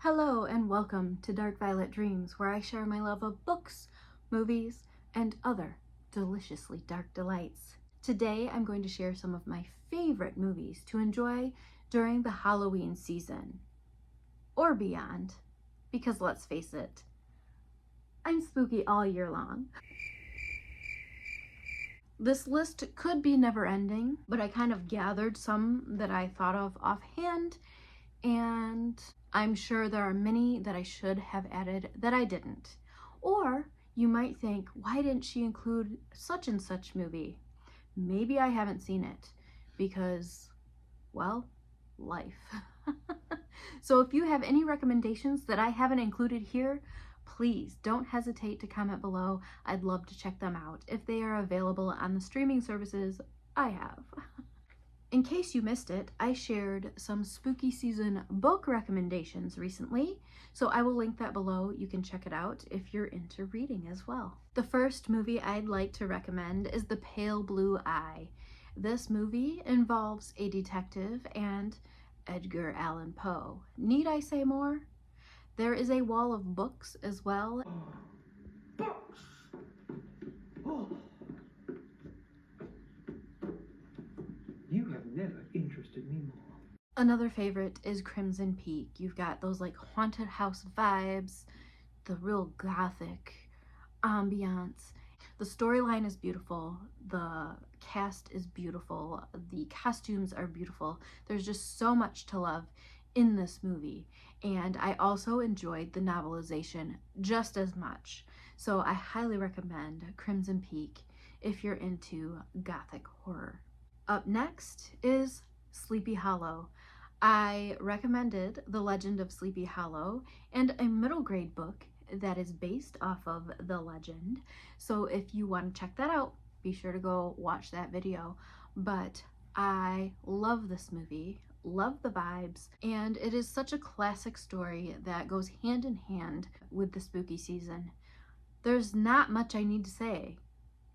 Hello and welcome to Dark Violet Dreams, where I share my love of books, movies, and other deliciously dark delights. Today I'm going to share some of my favorite movies to enjoy during the Halloween season, or beyond, because let's face it, I'm spooky all year long. This list could be never-ending, but I kind of gathered some that I thought of offhand, and I'm sure there are many that I should have added that I didn't. Or you might think, why didn't she include such and such movie? Maybe I haven't seen it because, well, life. So if you have any recommendations that I haven't included here, please don't hesitate to comment below. I'd love to check them out if they are available on the streaming services I have. In case you missed it, I shared some spooky season book recommendations recently, so I will link that below. You can check it out if you're into reading as well. The first movie I'd like to recommend is The Pale Blue Eye. This movie involves a detective and Edgar Allan Poe. Need I say more? There is a wall of books as well. Books! Oh. You have never interested me more. Another favorite is Crimson Peak. You've got those like haunted house vibes, the real gothic ambiance. The storyline is beautiful, the cast is beautiful, the costumes are beautiful. There's just so much to love in this movie, and I also enjoyed the novelization just as much. So I highly recommend Crimson Peak if you're into gothic horror. Up next is Sleepy Hollow. I recommended The Legend of Sleepy Hollow and a middle grade book that is based off of the legend. So if you want to check that out, be sure to go watch that video. But I love this movie, love the vibes, and it is such a classic story that goes hand in hand with the spooky season. There's not much I need to say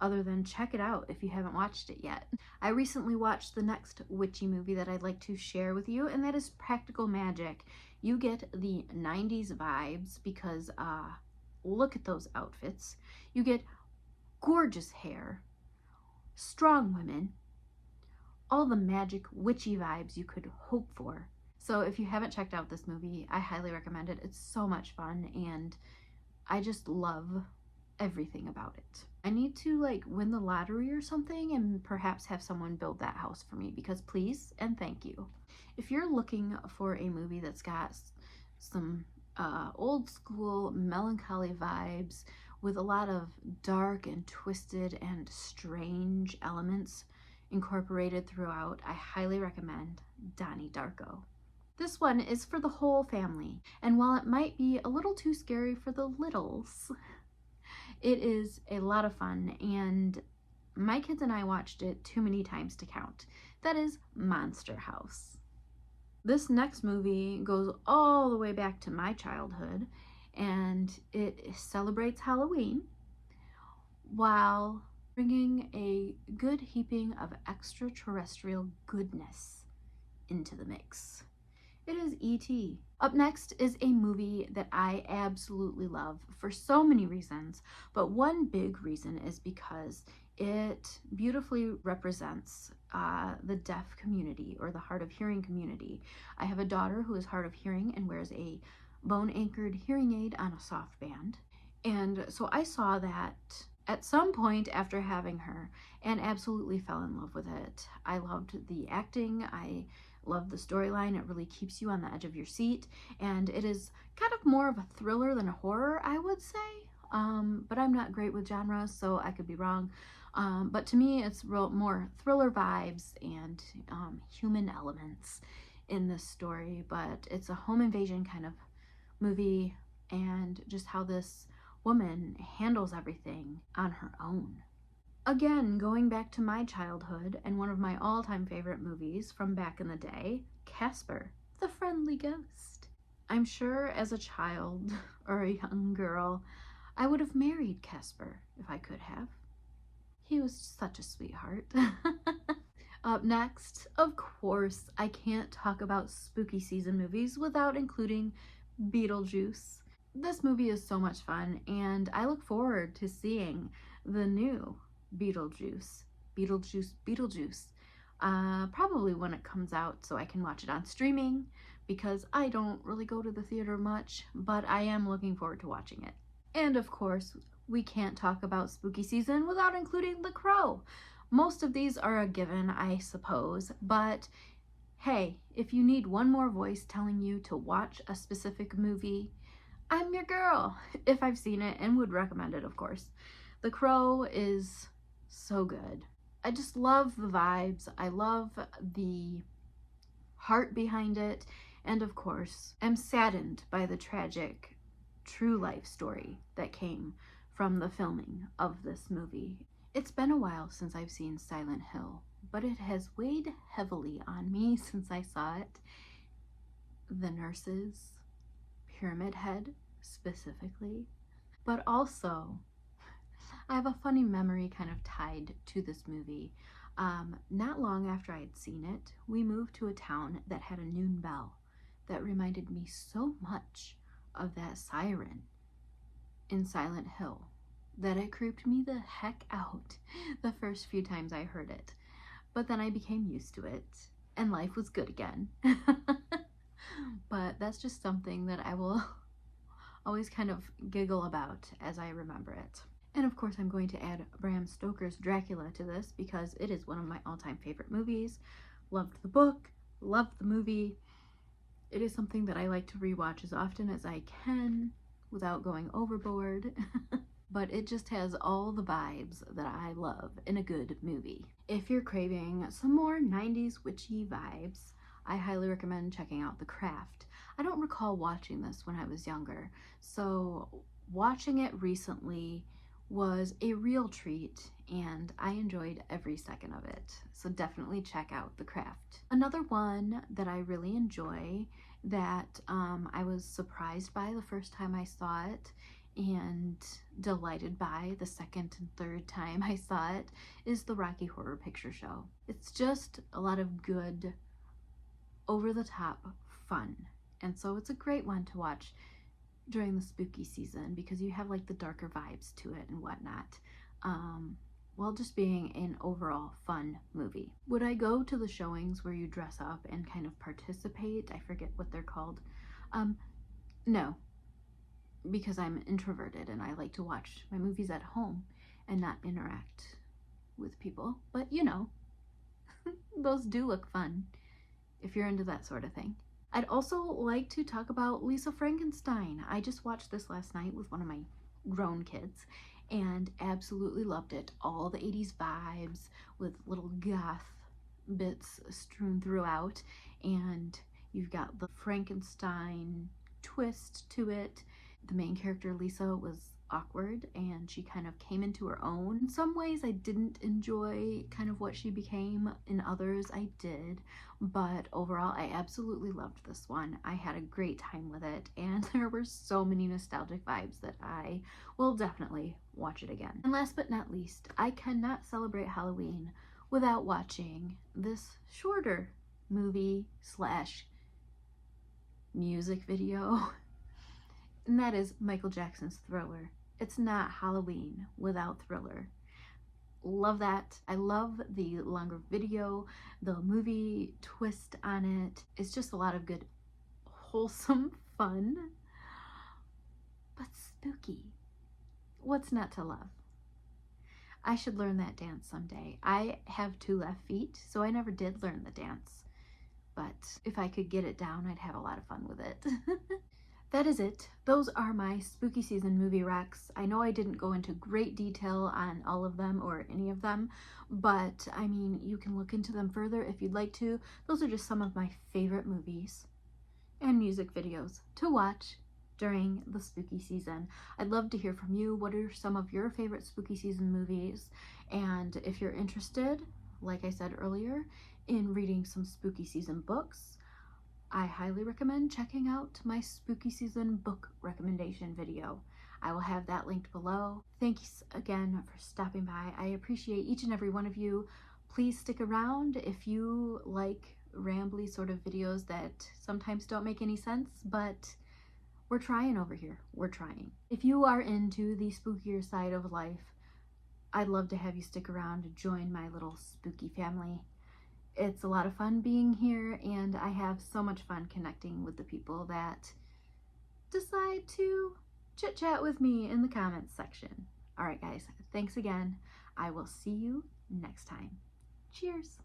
other than check it out if you haven't watched it yet. I recently watched the next witchy movie that I'd like to share with you, and that is Practical Magic. You get the 90s vibes because look at those outfits. You get gorgeous hair, strong women, all the magic witchy vibes you could hope for. So if you haven't checked out this movie, I highly recommend it. It's so much fun and I just love everything about it. I need to like win the lottery or something and perhaps have someone build that house for me, because please and thank you. If you're looking for a movie that's got some old school melancholy vibes with a lot of dark and twisted and strange elements incorporated throughout, I highly recommend Donnie Darko. This one is for the whole family, and while it might be a little too scary for the littles, it is a lot of fun, and my kids and I watched it too many times to count. That is Monster House. This next movie goes all the way back to my childhood, and it celebrates Halloween while bringing a good heaping of extraterrestrial goodness into the mix. It is E.T. Up next is a movie that I absolutely love for so many reasons, but one big reason is because it beautifully represents the deaf community or the hard of hearing community. I have a daughter who is hard of hearing and wears a bone-anchored hearing aid on a soft band, and so I saw that at some point after having her and absolutely fell in love with it. I loved the acting, I love the storyline. It really keeps you on the edge of your seat, and it is kind of more of a thriller than a horror, I would say, but I'm not great with genres, so I could be wrong, but to me it's more thriller vibes and human elements in this story. But it's a home invasion kind of movie, and just how this woman handles everything on her own. Again, going back to my childhood and one of my all-time favorite movies from back in the day, Casper, the Friendly Ghost. I'm sure as a child or a young girl, I would have married Casper if I could have. He was such a sweetheart. Up next, of course, I can't talk about spooky season movies without including Beetlejuice. This movie is so much fun, and I look forward to seeing the new Beetlejuice. Beetlejuice. Probably when it comes out so I can watch it on streaming, because I don't really go to the theater much, but I am looking forward to watching it. And of course, we can't talk about spooky season without including The Crow. Most of these are a given, I suppose, but hey, if you need one more voice telling you to watch a specific movie, I'm your girl, if I've seen it and would recommend it, of course. The Crow is so good. I just love the vibes. I love the heart behind it. And of course, I'm saddened by the tragic true life story that came from the filming of this movie. It's been a while since I've seen Silent Hill, but it has weighed heavily on me since I saw it. The nurses, Pyramid Head specifically, but also I have a funny memory kind of tied to this movie. Not long after I had seen it, we moved to a town that had a noon bell that reminded me so much of that siren in Silent Hill that it creeped me the heck out the first few times I heard it. But then I became used to it and life was good again. But that's just something that I will always kind of giggle about as I remember it. And of course I'm going to add Bram Stoker's Dracula to this because it is one of my all-time favorite movies. Loved the book, loved the movie. It is something that I like to rewatch as often as I can without going overboard. But it just has all the vibes that I love in a good movie. If you're craving some more 90s witchy vibes, I highly recommend checking out The Craft. I don't recall watching this when I was younger, so watching it recently was a real treat and I enjoyed every second of it. So definitely check out The Craft. Another one that I really enjoy that I was surprised by the first time I saw it and delighted by the second and third time I saw it is the Rocky Horror Picture Show. It's just a lot of good, over-the-top fun, and so it's a great one to watch during the spooky season because you have like the darker vibes to it and whatnot, while just being an overall fun movie. Would I go to the showings where you dress up and kind of participate? I forget what they're called. No, because I'm introverted and I like to watch my movies at home and not interact with people. But you know, those do look fun if you're into that sort of thing. I'd also like to talk about Lisa Frankenstein. I just watched this last night with one of my grown kids and absolutely loved it. All the 80s vibes with little goth bits strewn throughout, and you've got the Frankenstein twist to it. The main character, Lisa, was awkward and she kind of came into her own. In some ways I didn't enjoy kind of what she became, in others I did, but overall I absolutely loved this one. I had a great time with it and there were so many nostalgic vibes that I will definitely watch it again. And last but not least, I cannot celebrate Halloween without watching this shorter movie slash music video. And that is Michael Jackson's Thriller. It's not Halloween without Thriller. Love that. I love the longer video, the movie twist on it. It's just a lot of good, wholesome fun, but spooky. What's not to love? I should learn that dance someday. I have 2 left feet, so I never did learn the dance. But if I could get it down, I'd have a lot of fun with it. That is it. Those are my spooky season movie recs. I know I didn't go into great detail on all of them or any of them, but I mean, you can look into them further if you'd like to. Those are just some of my favorite movies and music videos to watch during the spooky season. I'd love to hear from you. What are some of your favorite spooky season movies? And if you're interested, like I said earlier, in reading some spooky season books, I highly recommend checking out my spooky season book recommendation video. I will have that linked below. Thanks again for stopping by. I appreciate each and every one of you. Please stick around if you like rambly sort of videos that sometimes don't make any sense, but We're trying over here. We're trying. If you are into the spookier side of life, I'd love to have you stick around to join my little spooky family. It's a lot of fun being here, and I have so much fun connecting with the people that decide to chit chat with me in the comments section. All right, guys, thanks again. I will see you next time. Cheers.